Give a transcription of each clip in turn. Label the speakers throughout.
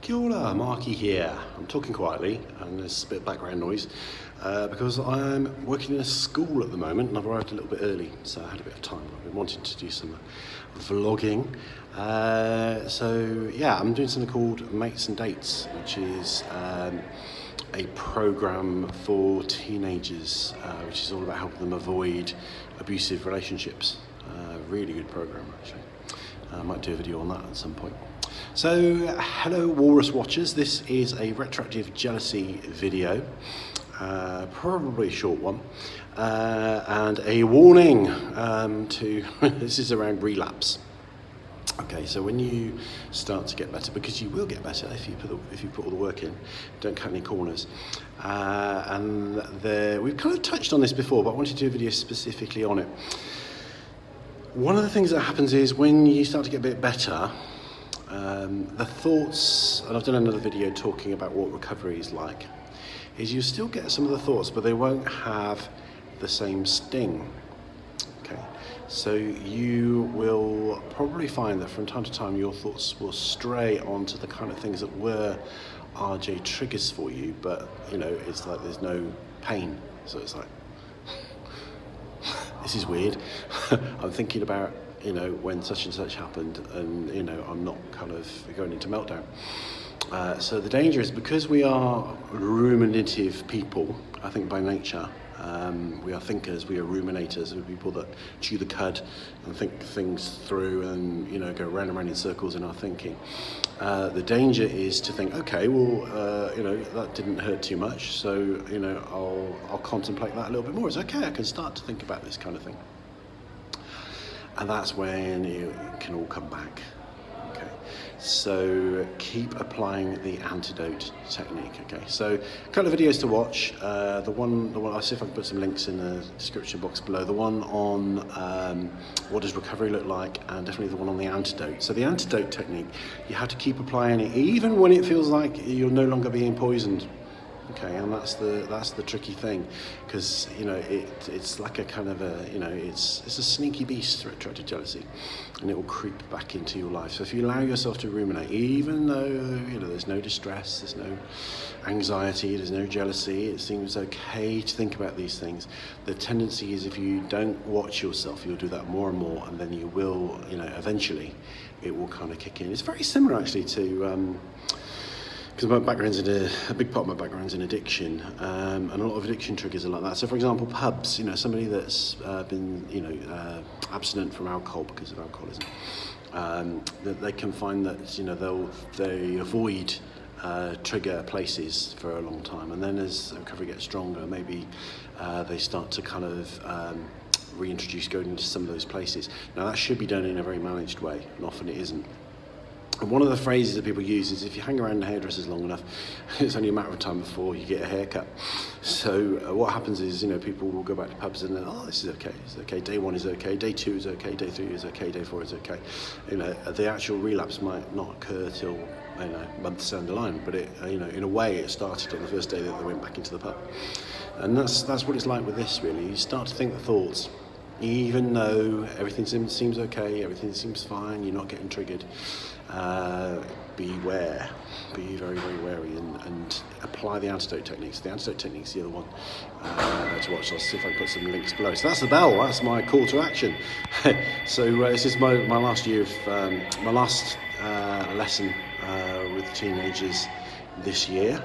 Speaker 1: Kia ora, Markie here. I'm talking quietly and there's a bit of background noise because I'm working in a school at the moment and I've arrived a little bit early, so I had a bit of time. I've been wanting to do some vlogging. So yeah, I'm doing something called Mates and Dates, which is a program for teenagers, which is all about helping them avoid abusive relationships. Really good program, actually. I might do a video on that at some point. So, hello Walrus Watchers, this is a retroactive jealousy video, probably a short one, and a warning this is around relapse. Okay, so when you start to get better, because you will get better if you put all the work in, don't cut any corners. We've kind of touched on this before, but I wanted to do a video specifically on it. One of the things that happens is when you start to get a bit better, the thoughts, and I've done another video talking about what recovery is like, is you still get some of the thoughts, but they won't have the same sting. Okay, so you will probably find that from time to time your thoughts will stray onto the kind of things that were RJ triggers for you, but you know, it's like there's no pain. So it's like, this is weird. I'm thinking about, you know, when such and such happened, and you know, I'm not kind of going into meltdown. So the danger is, because we are ruminative people, I think by nature, we are thinkers, we are ruminators, we're people that chew the cud and think things through and, you know, go round and round in circles in our thinking. The danger is to think, okay, well, you know, that didn't hurt too much, so, you know, I'll contemplate that a little bit more. It's okay, I can start to think about this kind of thing. And that's when it can all come back. Okay, so keep applying the antidote technique. Okay, so a couple of videos to watch. The one I'll see if I can put some links in the description box below. The one on what does recovery look like, and definitely the one on the antidote. So the antidote technique, you have to keep applying it even when it feels like you're no longer being poisoned. Okay, and that's the tricky thing, because you know it's like a kind of a, you know, it's a sneaky beast, retroactive jealousy, and it will creep back into your life. So if you allow yourself to ruminate, even though, you know, there's no distress, there's no anxiety, there's no jealousy, it seems okay to think about these things. The tendency is, if you don't watch yourself, you'll do that more and more, and then you will, you know, eventually it will kind of kick in. It's very similar actually to because my background's a big part of my background's in addiction, and a lot of addiction triggers are like that. So, for example, pubs. You know, somebody that's been, you know, abstinent from alcohol because of alcoholism, that they can find that, you know, they avoid trigger places for a long time, and then as recovery gets stronger, maybe they start to kind of reintroduce going into some of those places. Now, that should be done in a very managed way, and often it isn't. And one of the phrases that people use is, if you hang around the hairdressers long enough, it's only a matter of time before you get a haircut. So what happens is, you know, people will go back to pubs and then, oh, this is okay, it's okay, day 1 is okay, day 2 is okay, day 3 is okay, day 4 is okay. You know, the actual relapse might not occur till, you know, months down the line, but it, you know, in a way it started on the first day that they went back into the pub. And that's what it's like with this, really. You start to think the thoughts, even though everything seems okay, everything seems fine, you're not getting triggered. Beware, be very, very wary, and apply the antidote techniques. The antidote techniques, the other one to watch. I'll see if I can put some links below. So that's the bell, that's my call to action. So this is my last year of, my last lesson with teenagers this year.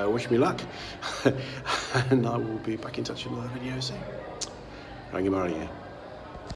Speaker 1: Wish me luck, and I will be back in touch with another video soon. Rangimarie.